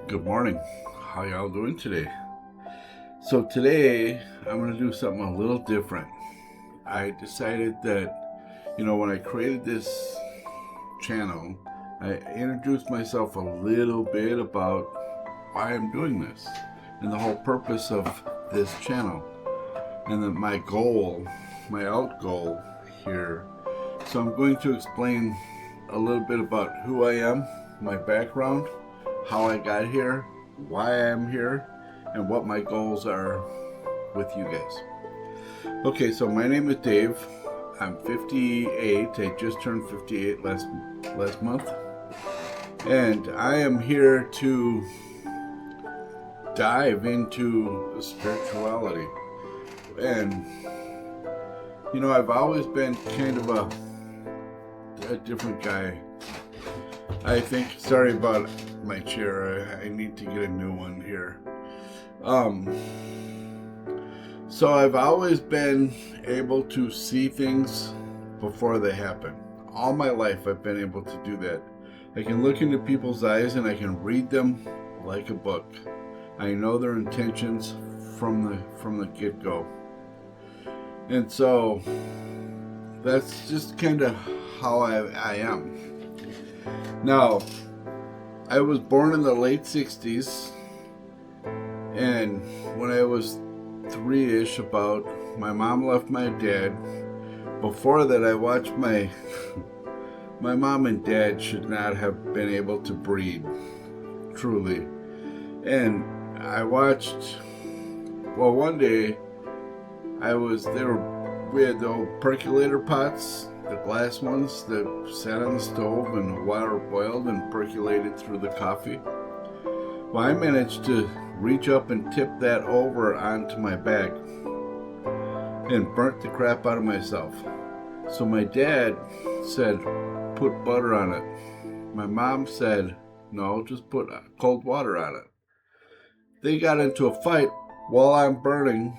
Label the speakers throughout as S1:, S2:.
S1: Good morning. How y'all doing today? So today I'm going to do something a little different. I decided that, when I created this channel, I introduced myself a little bit about why I'm doing this and the whole purpose of this channel and then my goal, my out goal here. So I'm going to explain a little bit about who I am, my background, how I got here, why I'm here, and what my goals are with you guys. Okay, so my name is Dave. I'm 58. I just turned 58 last month. And I am here to dive into spirituality. And I've always been kind of a different guy. I think, sorry about my chair, I need to get a new one here. So I've always been able to see things before they happen. All my life I've been able to do that. I can look into people's eyes and I can read them like a book. I know their intentions from the get-go. And so that's just kind of how I am. Now, I was born in the late 60s, and when I was 3-ish about, my mom left my dad. Before that, I watched my mom and dad should not have been able to breed, truly. And I watched, one day, we had the old percolator pots, the glass ones that sat on the stove and the water boiled and percolated through the coffee. Well, I managed to reach up and tip that over onto my back and burnt the crap out of myself. So my dad said, put butter on it. My mom said, no, just put cold water on it. They got into a fight while I'm burning.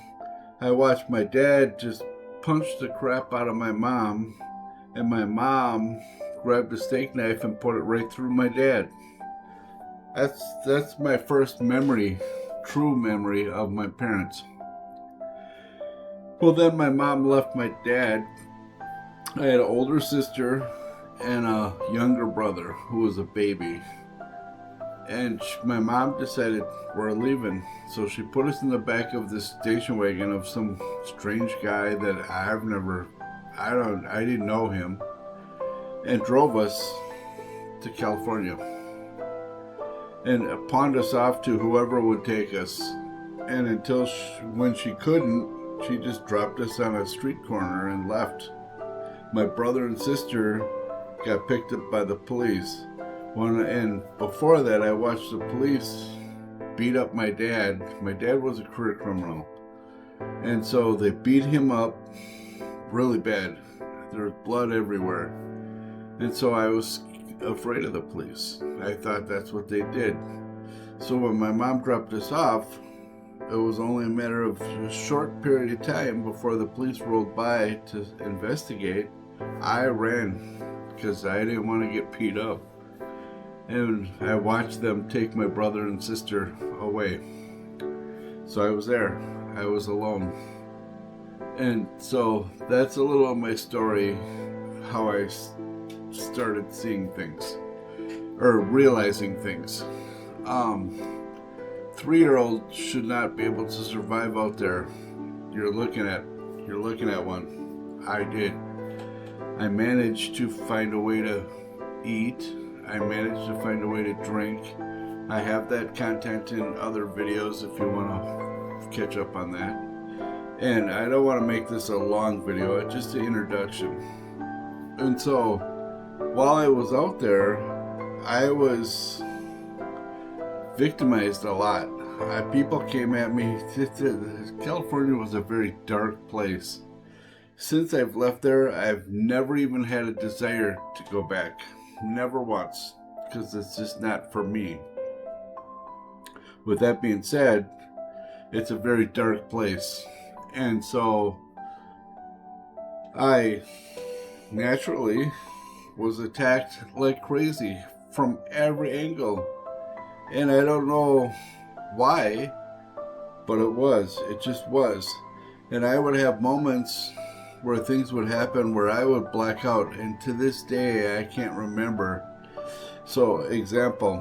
S1: I watched my dad just punch the crap out of my mom, and my mom grabbed a steak knife and put it right through my dad. That's my first memory, true memory of my parents. Well, then my mom left my dad. I had an older sister and a younger brother who was a baby. And my mom decided we're leaving. So she put us in the back of this station wagon of some strange guy that I didn't know him, and drove us to California and pawned us off to whoever would take us. And when she couldn't, she just dropped us on a street corner and left. My brother and sister got picked up by the police. And before that, I watched the police beat up my dad. My dad was a career criminal. And so they beat him up really bad. There was blood everywhere. And so I was afraid of the police. I thought that's what they did. So when my mom dropped us off, it was only a matter of a short period of time before the police rolled by to investigate. I ran because I didn't want to get beat up. And I watched them take my brother and sister away. So I was there. I was alone. And so that's a little of my story, how I started seeing things, or realizing things. 3-year-olds should not be able to survive out there. You're looking at one. I did. I managed to find a way to eat. I managed to find a way to drink. I have that content in other videos if you want to catch up on that. And I don't want to make this a long video, it's just an introduction. And so, while I was out there, I was victimized a lot. People came at me. California was a very dark place. Since I've left there, I've never even had a desire to go back. Never once, because it's just not for me. With that being said, it's a very dark place. And so I naturally was attacked like crazy from every angle. And I don't know why, but it was. It just was. And I would have moments where things would happen where I would black out. And to this day, I can't remember. So, example,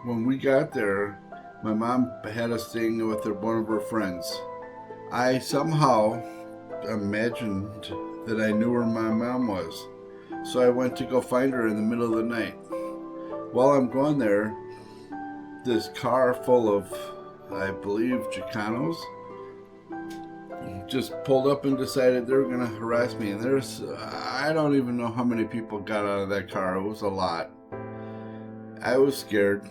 S1: when we got there, my mom had us staying with one of her friends. I somehow imagined that I knew where my mom was. So I went to go find her in the middle of the night. While I'm going there, this car full of, I believe, Chicanos just pulled up and decided they were going to harass me. And I don't even know how many people got out of that car. It was a lot. I was scared,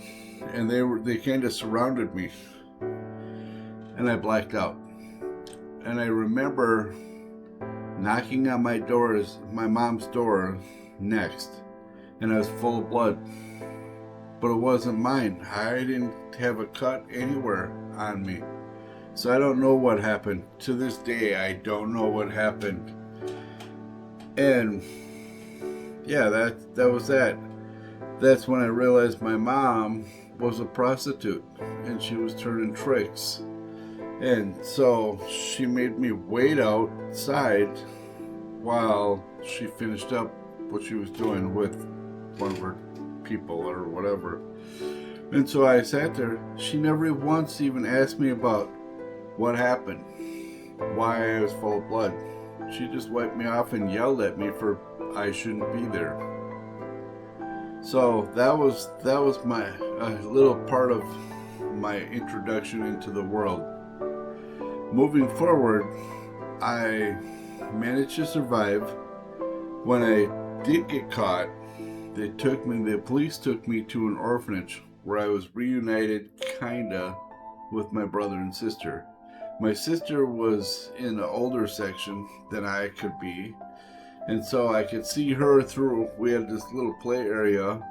S1: and they kind of surrounded me, and I blacked out. And I remember knocking on my mom's door next, and I was full of blood, but it wasn't mine. I didn't have a cut anywhere on me. So I don't know what happened. To this day, I don't know what happened. And yeah, that was that. That's when I realized my mom was a prostitute and she was turning tricks. And so she made me wait outside while she finished up what she was doing with one of her people or whatever. And so I sat there. She never once even asked me about what happened, why I was full of blood. She just wiped me off and yelled at me for I shouldn't be there. So that was my little part of my introduction into the world. Moving forward, I managed to survive. When I did get caught, the police took me to an orphanage where I was reunited kinda with my brother and sister. My sister was in an older section than I could be. And so I could see her through. We had this little play area,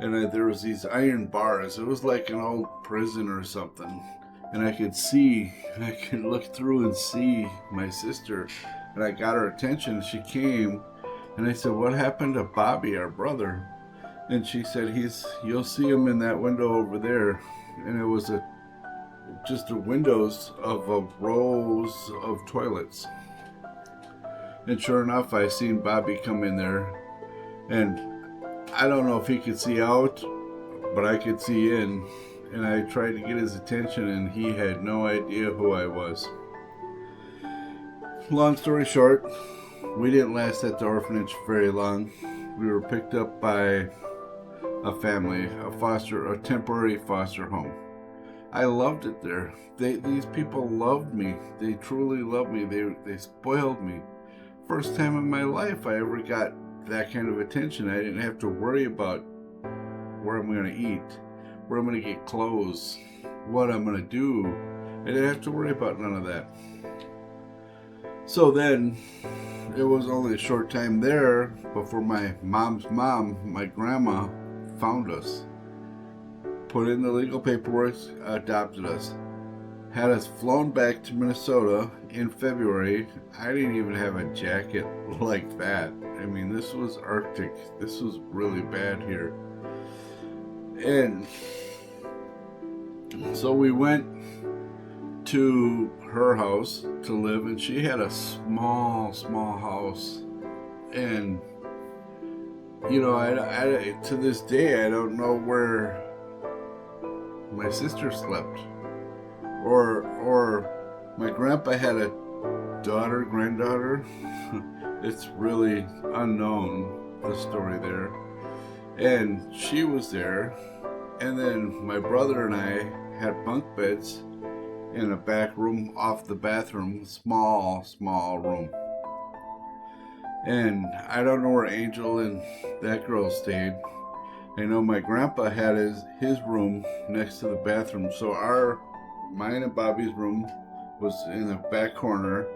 S1: and there was these iron bars. It was like an old prison or something. And I could look through and see my sister. And I got her attention. She came, and I said, "What happened to Bobby, our brother?" And she said, "You'll see him in that window over there." And it was just the windows of rows of toilets. And sure enough, I seen Bobby come in there, and I don't know if he could see out, but I could see in. And I tried to get his attention, and he had no idea who I was. Long story short, we didn't last at the orphanage very long. We were picked up by a family, a temporary foster home. I loved it there. These people loved me. They truly loved me. They spoiled me. First time in my life I ever got that kind of attention. I didn't have to worry about where I'm going to eat, where I'm going to get clothes, what I'm going to do. I didn't have to worry about none of that. So then, it was only a short time there before my mom's mom, my grandma, found us, put in the legal paperwork, adopted us, had us flown back to Minnesota in February. I didn't even have a jacket like that. I mean, this was Arctic. This was really bad here. And so we went to her house to live, and she had a small house. And you know, I to this day I don't know where my sister slept, or my grandpa had a granddaughter. It's really unknown, the story there. And she was there, and then my brother and I had bunk beds in a back room off the bathroom, small room. And I don't know where Angel and that girl stayed. I know my grandpa had his room next to the bathroom. So mine and Bobby's room was in the back corner,